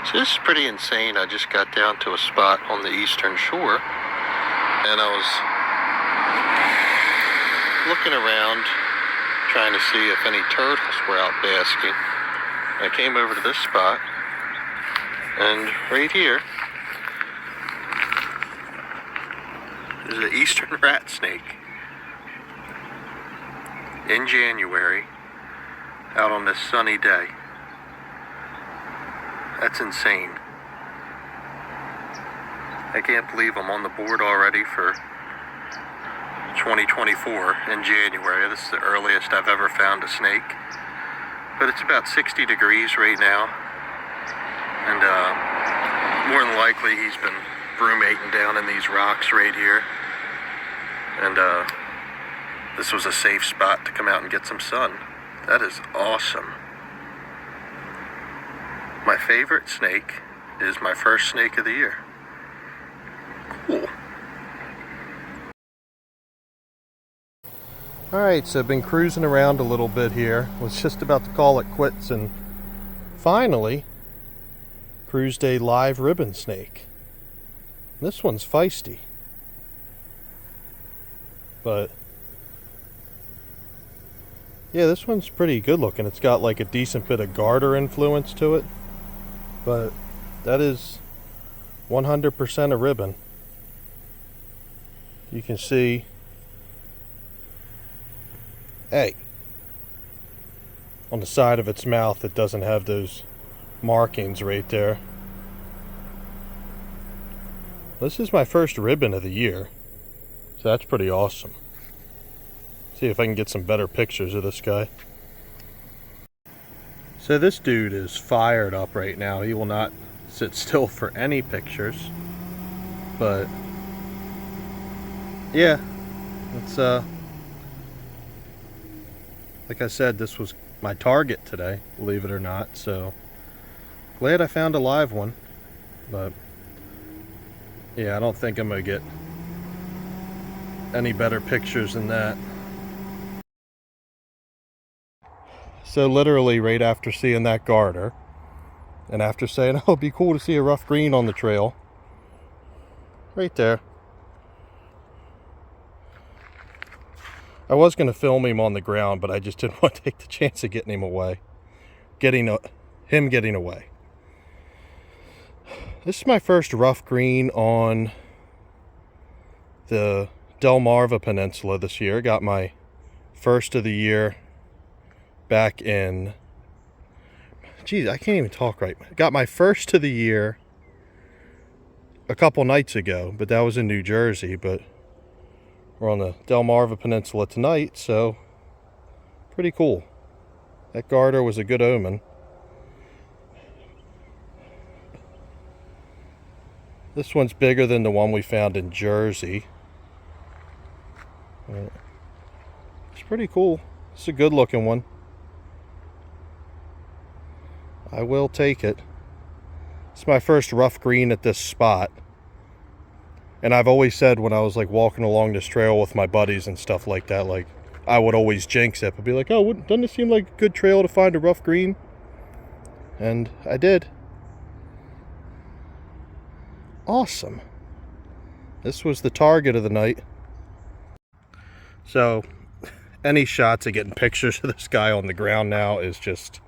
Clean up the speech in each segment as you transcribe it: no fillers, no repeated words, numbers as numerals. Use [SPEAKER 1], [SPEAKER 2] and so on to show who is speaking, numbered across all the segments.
[SPEAKER 1] So this is pretty insane. I just got down to a spot on the eastern shore and I was looking around trying to see if any turtles were out basking. I came over to this spot and right here is an eastern rat snake in January out on this sunny day. That's insane. I can't believe I'm on the board already for 2024 in January. This is the earliest I've ever found a snake. But it's about 60 degrees right now. And more than likely he's been ruminating down in these rocks right here. And this was a safe spot to come out and get some sun. That is awesome. My favorite snake is my first snake of the year. Cool. Alright, so I've been cruising around a little bit here. Was just about to call it quits and finally cruised a live ribbon snake. This one's feisty. But yeah, this one's pretty good looking. It's got like a decent bit of garter influence to it. But that is 100% a ribbon. You can see, hey, on the side of its mouth it doesn't have those markings right there. This is my first ribbon of the year, so that's pretty awesome. See if I can get some better pictures of this guy. So this dude is fired up right now. He will not sit still for any pictures. But yeah, it's like I said, this was my target today, believe it or not. So glad I found a live one. But yeah, I don't think I'm gonna get any better pictures than that. So literally right after seeing that garter and after saying, oh, it'd be cool to see a rough green on the trail, right there, I was going to film him on the ground, but I just didn't want to take the chance of getting him away. Getting away. This is my first rough green on the Delmarva Peninsula this year. Got my first of the year back in, geez, I can't even talk right. Got my first of the year a couple nights ago, but that was in New Jersey. But we're on the Delmarva Peninsula tonight, so pretty cool. That garter was a good omen. This one's bigger than the one we found in Jersey. It's pretty cool. It's a good looking one. I will take it. It's my first rough green at this spot. And I've always said when I was like walking along this trail with my buddies and stuff like that, like I would always jinx it. I'd be like, oh, doesn't it seem like a good trail to find a rough green? And I did. Awesome. This was the target of the night. So any shots of getting pictures of this guy on the ground now is just,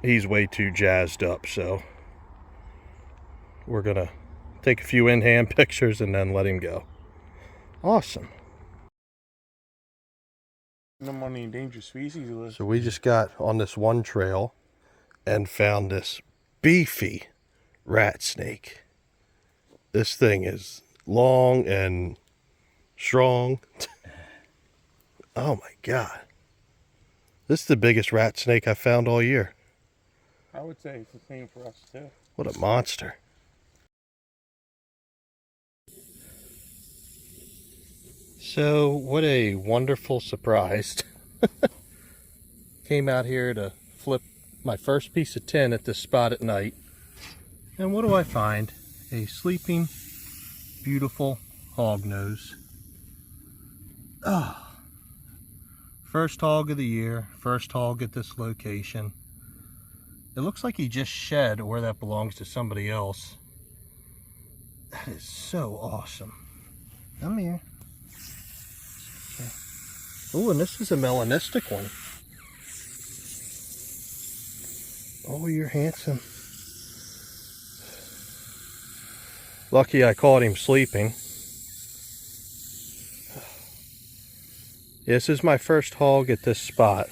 [SPEAKER 1] he's way too jazzed up. So we're gonna take a few in-hand pictures and then let him go. Awesome.
[SPEAKER 2] No on the endangered species list.
[SPEAKER 1] So we just got on this one trail and found this beefy rat snake. This thing is long and strong. Oh my God. This is the biggest rat snake I've found all year.
[SPEAKER 2] I would say it's the same for us too.
[SPEAKER 1] What a monster. So what a wonderful surprise. Came out here to flip my first piece of tin at this spot at night. And what do I find? A sleeping, beautiful hognose. Oh, first hog of the year, first hog at this location. It looks like he just shed, or that belongs to somebody else. That is so awesome. Come here. Okay. Oh, and this is a melanistic one. Oh, you're handsome. Lucky I caught him sleeping. This is my first hog at this spot.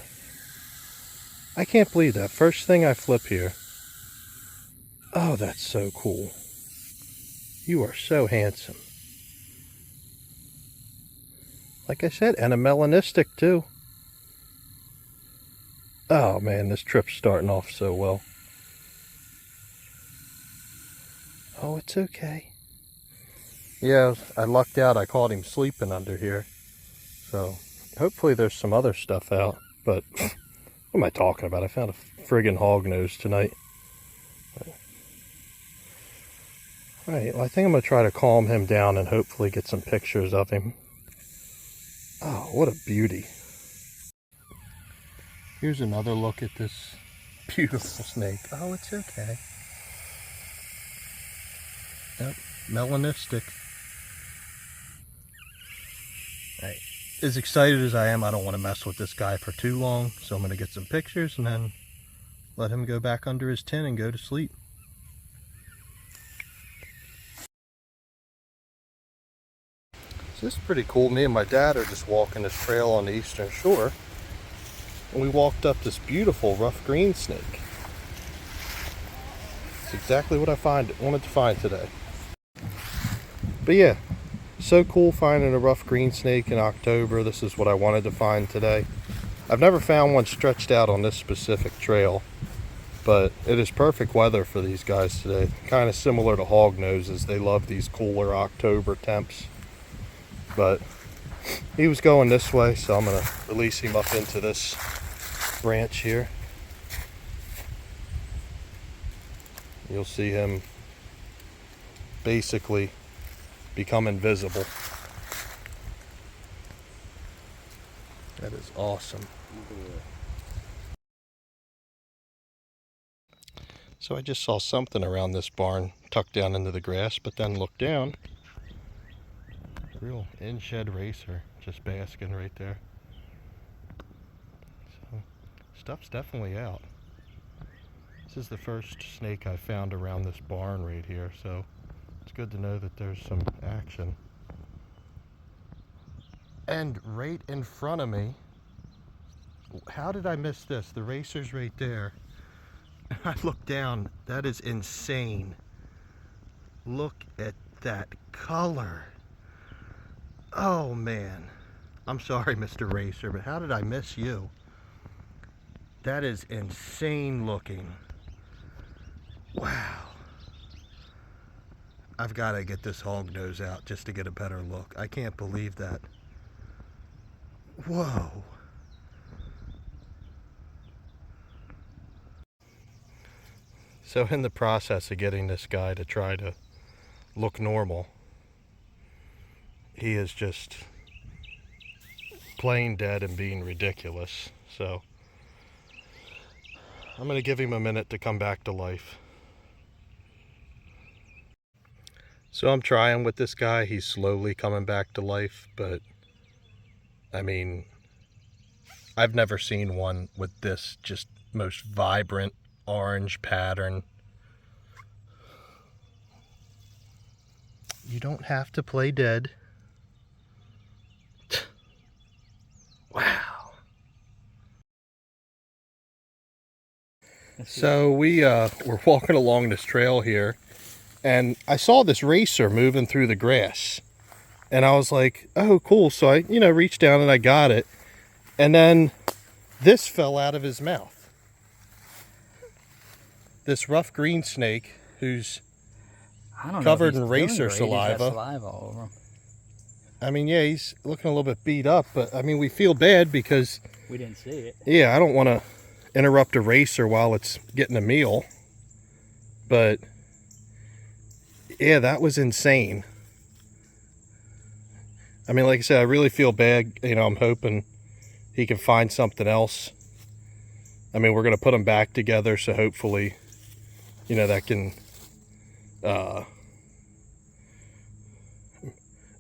[SPEAKER 1] I can't believe that. First thing I flip here. Oh, that's so cool. You are so handsome. Like I said, and a melanistic too. Oh man, this trip's starting off so well. Oh, it's okay. Yeah, I lucked out. I caught him sleeping under here. So, hopefully there's some other stuff out. But, what am I talking about? I found a friggin' hognose tonight. Alright, well I think I'm going to try to calm him down and hopefully get some pictures of him. Oh, what a beauty. Here's another look at this beautiful snake. Oh, it's okay. Yep, melanistic. Right. As excited as I am, I don't want to mess with this guy for too long, so I'm going to get some pictures and then let him go back under his tin and go to sleep. So this is pretty cool. Me and my dad are just walking this trail on the eastern shore, and we walked up this beautiful rough green snake. It's exactly what I wanted to find today. But yeah, so cool finding a rough green snake in October. This is what I wanted to find today. I've never found one stretched out on this specific trail, but it is perfect weather for these guys today. Kind of similar to hognoses. They love these cooler October temps. But he was going this way, so I'm going to release him up into this branch here. You'll see him basically become invisible. That is awesome. So I just saw something around this barn tucked down into the grass, but then looked down. Real in-shed racer just basking right there. So stuff's definitely out. This is the first snake I found around this barn right here, so it's good to know that there's some action. And right in front of me, how did I miss this? The racer's right there. I look down, that is insane. Look at that color. Oh man, I'm sorry Mr. Racer, but how did I miss you? That is insane looking. Wow. I've got to get this hognose out just to get a better look. I can't believe that. Whoa. So in the process of getting this guy to try to look normal, he is just playing dead and being ridiculous. So I'm going to give him a minute to come back to life. So I'm trying with this guy. He's slowly coming back to life, but I mean, I've never seen one with this just most vibrant orange pattern. You don't have to play dead. Wow. So we're walking along this trail here, and I saw this racer moving through the grass, and I was like, oh cool. So I reached down and I got it, and then this fell out of his mouth. This rough green snake who's covered in racer saliva.
[SPEAKER 3] Saliva all over him.
[SPEAKER 1] I mean, yeah, he's looking a little bit beat up, but I mean, we feel bad because
[SPEAKER 3] we didn't see it.
[SPEAKER 1] Yeah, I don't want to interrupt a racer while it's getting a meal, but yeah, that was insane. I mean, like I said, I really feel bad. I'm hoping he can find something else I mean, we're going to put them back together, so hopefully, you know, that can,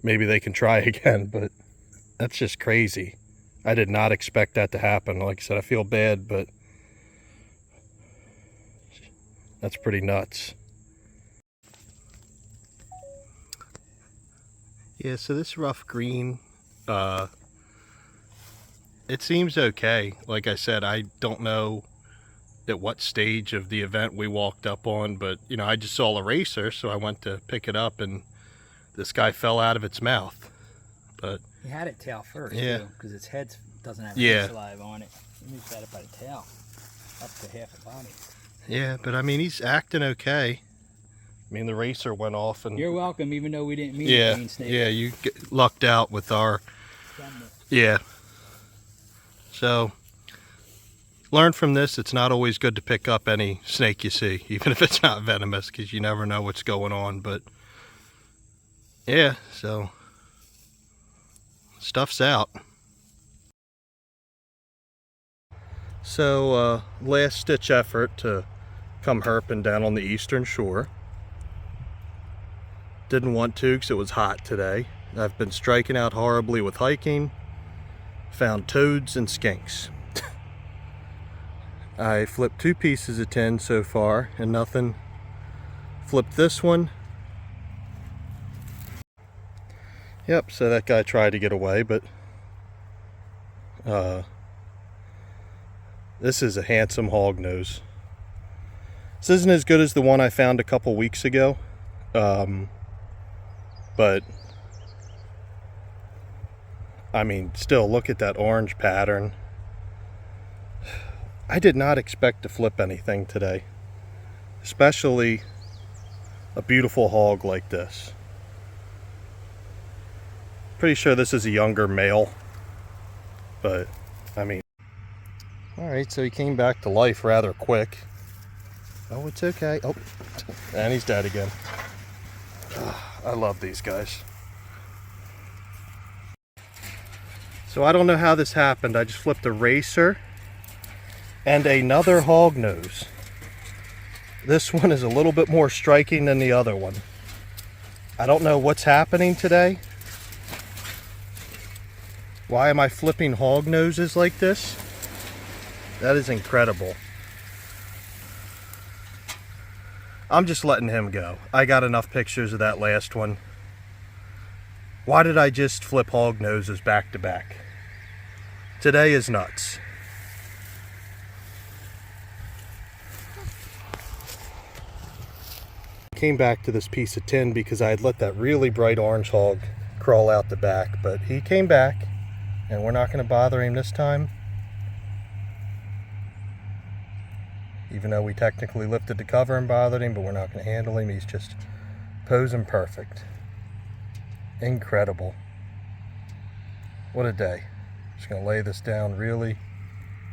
[SPEAKER 1] maybe they can try again, but that's just crazy. I did not expect that to happen. Like I said, I feel bad, but that's pretty nuts. Yeah, so this rough green, it seems okay. Like I said, I don't know at what stage of the event we walked up on, but you know, I just saw a racer, so I went to pick it up and this guy fell out of its mouth. But
[SPEAKER 3] he had it tail first,
[SPEAKER 1] yeah,
[SPEAKER 3] too, because its head doesn't have
[SPEAKER 1] yeah,
[SPEAKER 3] any saliva on it. He just had it by the tail, up to half the body.
[SPEAKER 1] Yeah, but I mean, he's acting okay. I mean, the racer went off and...
[SPEAKER 3] You're welcome, even though we didn't mean
[SPEAKER 1] yeah,
[SPEAKER 3] to, green snake.
[SPEAKER 1] yeah, you lucked out with our... Yeah. So, learn from this, it's not always good to pick up any snake you see, even if it's not venomous, because you never know what's going on. But, yeah, so, stuff's out. So, last ditch effort to come herping down on the eastern shore. Didn't want to because it was hot today. I've been striking out horribly with hiking. Found toads and skinks. I flipped 2 pieces of tin so far and nothing. Flipped this one. Yep, so that guy tried to get away, but this is a handsome hognose. This isn't as good as the one I found a couple weeks ago, but I mean, still, look at that orange pattern. I did not expect to flip anything today, especially a beautiful hog like this. Pretty sure this is a younger male, but I mean, all right, so he came back to life rather quick. Oh, it's okay. Oh, and he's dead again. I love these guys. So I don't know how this happened. I just flipped a racer and another hognose. This one is a little bit more striking than the other one. I don't know what's happening today. Why am I flipping hognoses like this? That is incredible. I'm just letting him go. I got enough pictures of that last one. Why did I just flip hognoses back to back? Today is nuts. Came back to this piece of tin because I had let that really bright orange hog crawl out the back, but he came back and we're not going to bother him this time. Even though we technically lifted the cover and bothered him, but we're not going to handle him. He's just posing perfect. Incredible. What a day. Just going to lay this down really,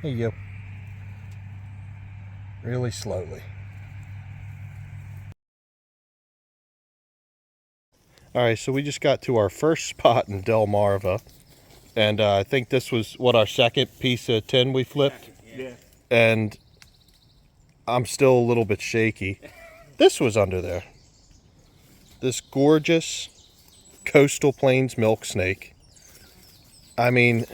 [SPEAKER 1] there you go, really slowly. Alright, so we just got to our first spot in Delmarva. And I think this was, what, our second piece of tin we flipped?
[SPEAKER 2] Yeah.
[SPEAKER 1] And I'm still a little bit shaky. This was under there. This gorgeous coastal plains milk snake. I mean,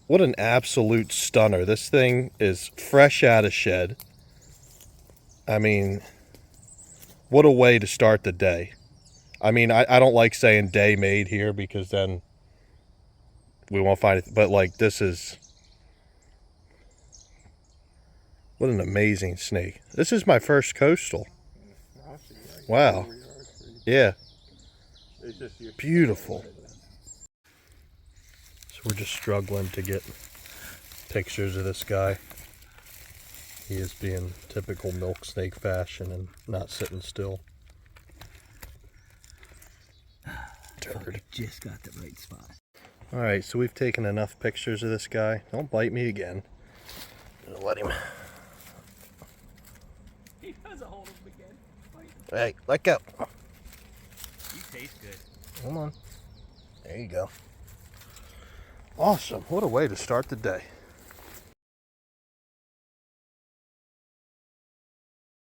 [SPEAKER 1] what an absolute stunner. This thing is fresh out of shed. I mean, what a way to start the day. I mean, I don't like saying day made here because then we won't find it. But like, this is... what an amazing snake. This is my first coastal. Wow. Yeah. Beautiful. So we're just struggling to get pictures of this guy. He is being typical milk snake fashion and not sitting still. Turd.
[SPEAKER 3] Just got the right spot.
[SPEAKER 1] Alright, so we've taken enough pictures of this guy. Don't bite me again. I'm gonna let him.
[SPEAKER 3] He does hold him again.
[SPEAKER 1] Hey, let go.
[SPEAKER 3] You taste good.
[SPEAKER 1] Come on. There you go. Awesome. What a way to start the day.